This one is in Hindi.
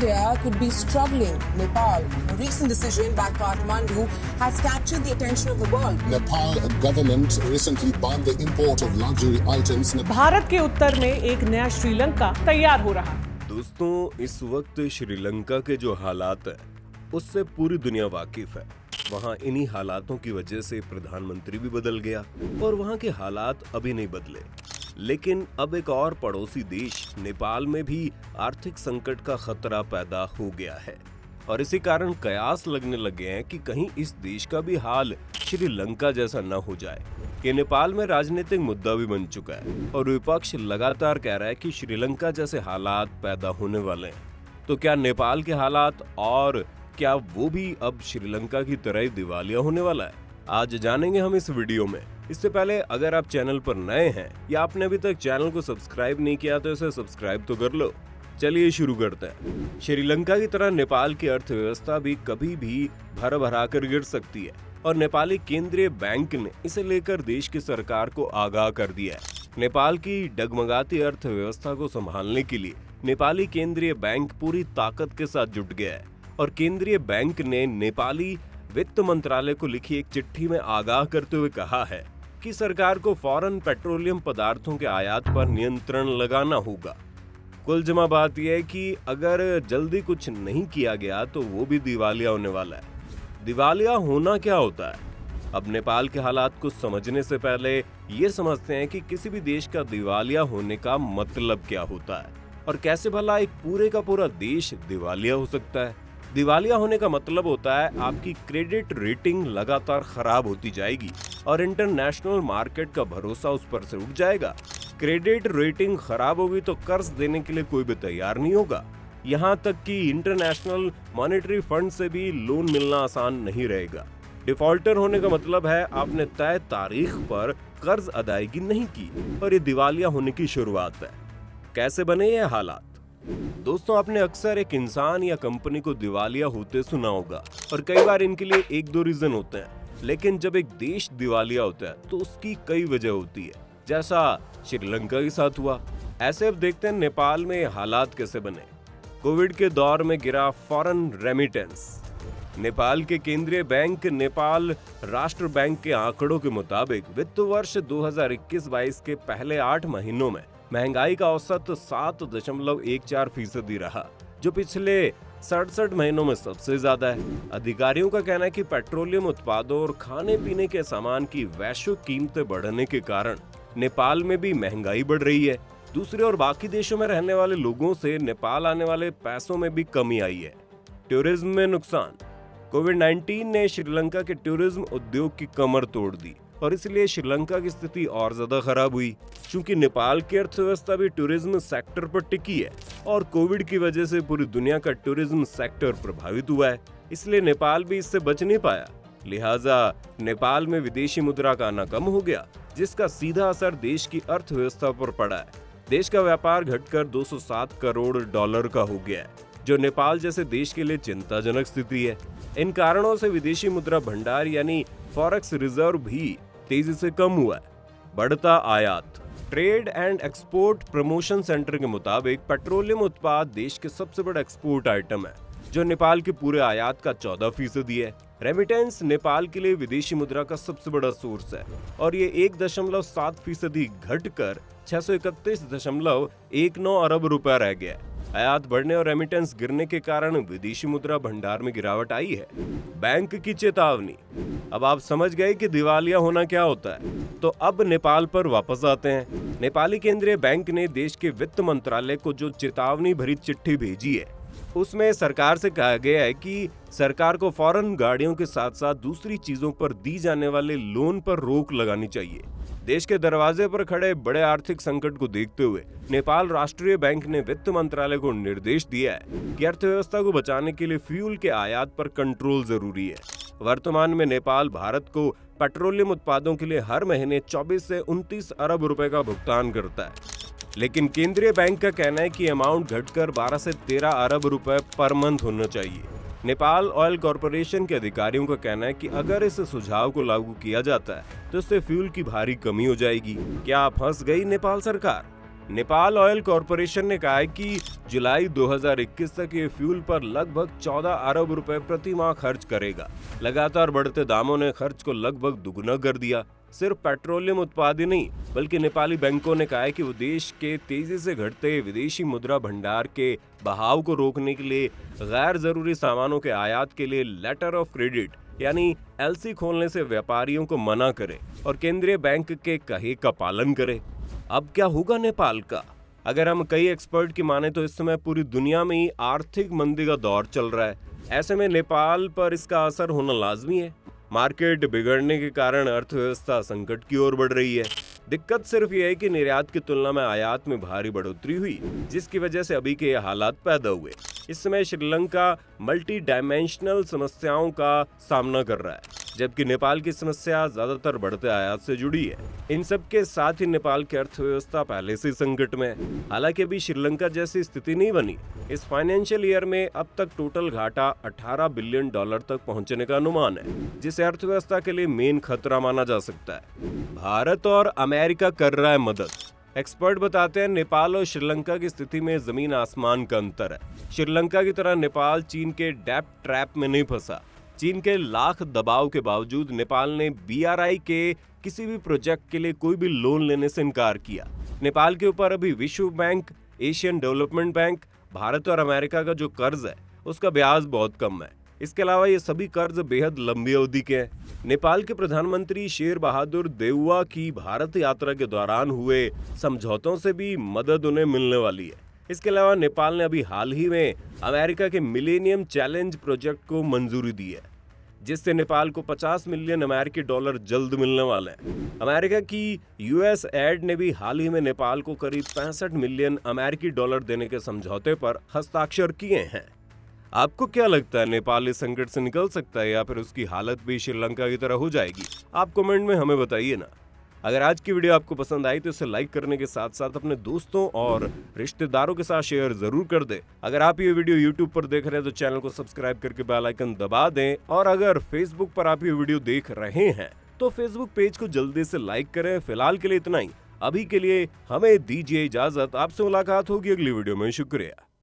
India could be struggling. Nepal, a recent decision by Kathmandu, has captured the attention of the world. Nepal government recently banned the import of luxury items. Bharat के उत्तर में एक नया श्रीलंका तैयार हो रहा। दोस्तों, इस वक्त श्रीलंका के जो हालात है उससे पूरी दुनिया वाकिफ है। वहाँ इन्हीं हालातों की वजह से प्रधानमंत्री भी बदल गया और वहाँ के हालात अभी नहीं बदले। लेकिन अब एक और पड़ोसी देश नेपाल में भी आर्थिक संकट का खतरा पैदा हो गया है और इसी कारण कयास लगने लगे हैं कि कहीं इस देश का भी हाल श्रीलंका जैसा न हो जाए। ये नेपाल में राजनीतिक मुद्दा भी बन चुका है और विपक्ष लगातार कह रहा है कि श्रीलंका जैसे हालात पैदा होने वाले हैं। तो क्या नेपाल के हालात और क्या वो भी अब श्रीलंका की तरह ही दिवालिया होने वाला है? आज जानेंगे हम इस वीडियो में। इससे पहले अगर आप चैनल पर नए हैं या आपने अभी तक चैनल को सब्सक्राइब नहीं किया तो इसे सब्सक्राइब तो कर लो। चलिए शुरू करते हैं। श्रीलंका की तरह नेपाल की अर्थव्यवस्था भी कभी भी भर भरा कर गिर सकती है और नेपाली केंद्रीय बैंक ने इसे लेकर देश की सरकार को आगाह कर दिया है। नेपाल की डगमगाती अर्थव्यवस्था को संभालने के लिए नेपाली केंद्रीय बैंक पूरी ताकत के साथ जुट गया है और केंद्रीय बैंक ने नेपाली वित्त मंत्रालय को लिखी एक चिट्ठी में आगाह करते हुए कहा है कि सरकार को फौरन पेट्रोलियम पदार्थों के आयात पर नियंत्रण लगाना होगा। कुल जमा बात यह है कि अगर जल्दी कुछ नहीं किया गया तो वो भी दिवालिया होने वाला है। दिवालिया होना क्या होता है? अब नेपाल के हालात को समझने से पहले ये समझते हैं कि किसी भी देश का दिवालिया होने का मतलब क्या होता है और कैसे भला एक पूरे का पूरा देश दिवालिया हो सकता है। दिवालिया होने का मतलब होता है आपकी क्रेडिट रेटिंग लगातार खराब होती जाएगी और इंटरनेशनल मार्केट का भरोसा उस पर से उठ जाएगा। क्रेडिट रेटिंग खराब होगी तो कर्ज देने के लिए कोई भी तैयार नहीं होगा। यहाँ तक कि इंटरनेशनल मॉनेटरी फंड से भी लोन मिलना आसान नहीं रहेगा। डिफॉल्टर होने का मतलब है आपने तय तारीख पर कर्ज अदायगी नहीं की और ये दिवालिया होने की शुरुआत है। कैसे बने ये हालात? दोस्तों, आपने अक्सर एक इंसान या कंपनी को दिवालिया होते सुना होगा और कई बार इनके लिए एक दो रीजन होते हैं। लेकिन जब एक देश दिवालिया होता है तो उसकी कई वजह होती है, जैसा श्रीलंका के साथ हुआ। ऐसे अब देखते हैं नेपाल में हालात कैसे बने। कोविड के दौर में गिरा फॉरेन रेमिटेंस। नेपाल के केंद्रीय बैंक नेपाल राष्ट्र बैंक के आंकड़ों के मुताबिक वित्त वर्ष 2021-22 के पहले 8 महीनों में महंगाई का औसत 7.14% रहा, जो पिछले 67 महीनों में सबसे ज्यादा है। अधिकारियों का कहना है कि पेट्रोलियम उत्पादों और खाने पीने के सामान की वैश्विक कीमतें बढ़ने के कारण नेपाल में भी महंगाई बढ़ रही है। दूसरे और बाकी देशों में रहने वाले लोगों से नेपाल आने वाले पैसों में भी कमी आई है। टूरिज्म में नुकसान। कोविड-19 ने श्रीलंका के टूरिज्म उद्योग की कमर तोड़ दी और इसलिए श्रीलंका की स्थिति और ज्यादा खराब हुई। क्योंकि नेपाल की अर्थव्यवस्था भी टूरिज्म सेक्टर पर टिकी है और कोविड की वजह से पूरी दुनिया का टूरिज्म सेक्टर प्रभावित हुआ है, इसलिए नेपाल भी इससे बच नहीं पाया। लिहाजा नेपाल में विदेशी मुद्रा का आना कम हो गया, जिसका सीधा असर देश की अर्थव्यवस्था पर पड़ा है। देश का व्यापार घटकर $207 करोड़ का हो गया है, जो नेपाल जैसे देश के लिए चिंताजनक स्थिति है। इन कारणों से विदेशी मुद्रा भंडार यानी फॉरेक्स रिजर्व भी तेजी से कम हुआ है। बढ़ता आयात। Trade and export promotion centre के मुताबिक पेट्रोलियम उत्पाद देश के सबसे बड़ा एक्सपोर्ट आइटम है, जो नेपाल के पूरे आयात का 14% है। रेमिटेंस नेपाल के लिए विदेशी मुद्रा का सबसे बड़ा सोर्स है और ये 1.7% घटकर 631.19 अरब रुपए रह गया है। आयात बढ़ने और रेमिटेंस गिरने के कारण विदेशी मुद्रा भंडार में गिरावट आई है। बैंक की चेतावनी। अब आप समझ गए कि दिवालिया होना क्या होता है, तो अब नेपाल पर वापस आते हैं। नेपाली केंद्रीय बैंक ने देश के वित्त मंत्रालय को जो चेतावनी भरी चिट्ठी भेजी है, उसमें सरकार से कहा गया है कि सरकार को फौरन गाड़ियों के साथ साथ दूसरी चीजों पर दी जाने वाले लोन पर रोक लगानी चाहिए। देश के दरवाजे पर खड़े बड़े आर्थिक संकट को देखते हुए नेपाल राष्ट्रीय बैंक ने वित्त मंत्रालय को निर्देश दिया है कि अर्थव्यवस्था को बचाने के लिए फ्यूल के आयात पर कंट्रोल जरूरी है। वर्तमान में नेपाल भारत को पेट्रोलियम उत्पादों के लिए हर महीने 24 से 29 अरब रुपए का भुगतान करता है, लेकिन केंद्रीय बैंक का कहना है कि अमाउंट घटकर 12 से 13 अरब रुपए पर मंथ होना चाहिए। नेपाल ऑयल कॉरपोरेशन के अधिकारियों का कहना है कि अगर इस सुझाव को लागू किया जाता है तो इससे फ्यूल की भारी कमी हो जाएगी। क्या फंस गई नेपाल सरकार? नेपाल ऑयल कॉरपोरेशन ने कहा है कि जुलाई 2021 तक ये फ्यूल पर लगभग 14 अरब रुपए प्रति माह खर्च करेगा। लगातार बढ़ते दामों ने खर्च को लगभग दुगना कर दिया। सिर्फ पेट्रोलियम उत्पाद ही नहीं बल्कि नेपाली बैंकों ने कहा है कि वो देश के तेजी से घटते विदेशी मुद्रा भंडार के बहाव को रोकने के लिए गैर जरूरी सामानों के आयात के लिए लेटर ऑफ क्रेडिट यानी एलसी खोलने से व्यापारियों को मना करे और केंद्रीय बैंक के कहे का पालन करे। अब क्या होगा नेपाल का? अगर हम कई एक्सपर्ट की माने तो इस समय पूरी दुनिया में ही आर्थिक मंदी का दौर चल रहा है। ऐसे में नेपाल पर इसका असर होना लाजमी है। मार्केट बिगड़ने के कारण अर्थव्यवस्था संकट की ओर बढ़ रही है। दिक्कत सिर्फ ये है कि निर्यात की तुलना में आयात में भारी बढ़ोतरी हुई, जिसकी वजह से अभी के ये हालात पैदा हुए। इस समय श्रीलंका मल्टी डायमेंशनल समस्याओं का सामना कर रहा है, जबकि नेपाल की समस्या ज्यादातर बढ़ते आयात से जुड़ी है। इन सब के साथ ही नेपाल की अर्थव्यवस्था पहले से संकट में है। हालांकि अभी श्रीलंका जैसी स्थिति नहीं बनी। इस फाइनेंशियल ईयर में अब तक टोटल घाटा 18 बिलियन डॉलर तक पहुंचने का अनुमान है, जिसे अर्थव्यवस्था के लिए मेन खतरा माना जा सकता है। भारत और अमेरिका कर रहा है मदद। एक्सपर्ट बताते हैं नेपाल और श्रीलंका की स्थिति में जमीन आसमान का अंतर है। श्रीलंका की तरह नेपाल चीन के डेब्ट ट्रैप में नहीं फंसा। चीन के लाख दबाव के बावजूद नेपाल ने बीआरआई के किसी भी प्रोजेक्ट के लिए कोई भी लोन लेने से इनकार किया। नेपाल के ऊपर अभी विश्व bank, Asian development bank, Bharat और अमेरिका का जो कर्ज है उसका ब्याज बहुत कम है। इसके अलावा ये सभी कर्ज बेहद लंबी अवधि के हैं। नेपाल के प्रधानमंत्री शेर बहादुर देउवा की भारत यात्रा के दौरान हुए समझौतों से भी मदद उन्हें मिलने वाली है। इसके अलावा नेपाल ने अभी हाल ही में अमेरिका के मिलेनियम चैलेंज प्रोजेक्ट को मंजूरी दी है, जिससे नेपाल को 50 मिलियन अमेरिकी डॉलर जल्द मिलने वाले हैं। अमेरिका की यूएस एड ने भी हाल ही में नेपाल को करीब 65 मिलियन अमेरिकी डॉलर देने के समझौते पर हस्ताक्षर किए हैं। आपको क्या लगता है, नेपाल इस संकट से निकल सकता है या फिर उसकी हालत भी श्रीलंका की तरह हो जाएगी? आप कमेंट में हमें बताइए ना। अगर आज की वीडियो आपको पसंद आई तो इसे लाइक करने के साथ साथ अपने दोस्तों और रिश्तेदारों के साथ शेयर जरूर कर दें। अगर आप ये वीडियो YouTube पर देख रहे हैं तो चैनल को सब्सक्राइब करके बेल आइकन दबा दें, और अगर Facebook पर आप ये वीडियो देख रहे हैं तो Facebook पेज को जल्दी से लाइक करें। फिलहाल के लिए इतना ही। अभी के लिए हमें दीजिए इजाजत। आपसे मुलाकात होगी अगली वीडियो में। शुक्रिया।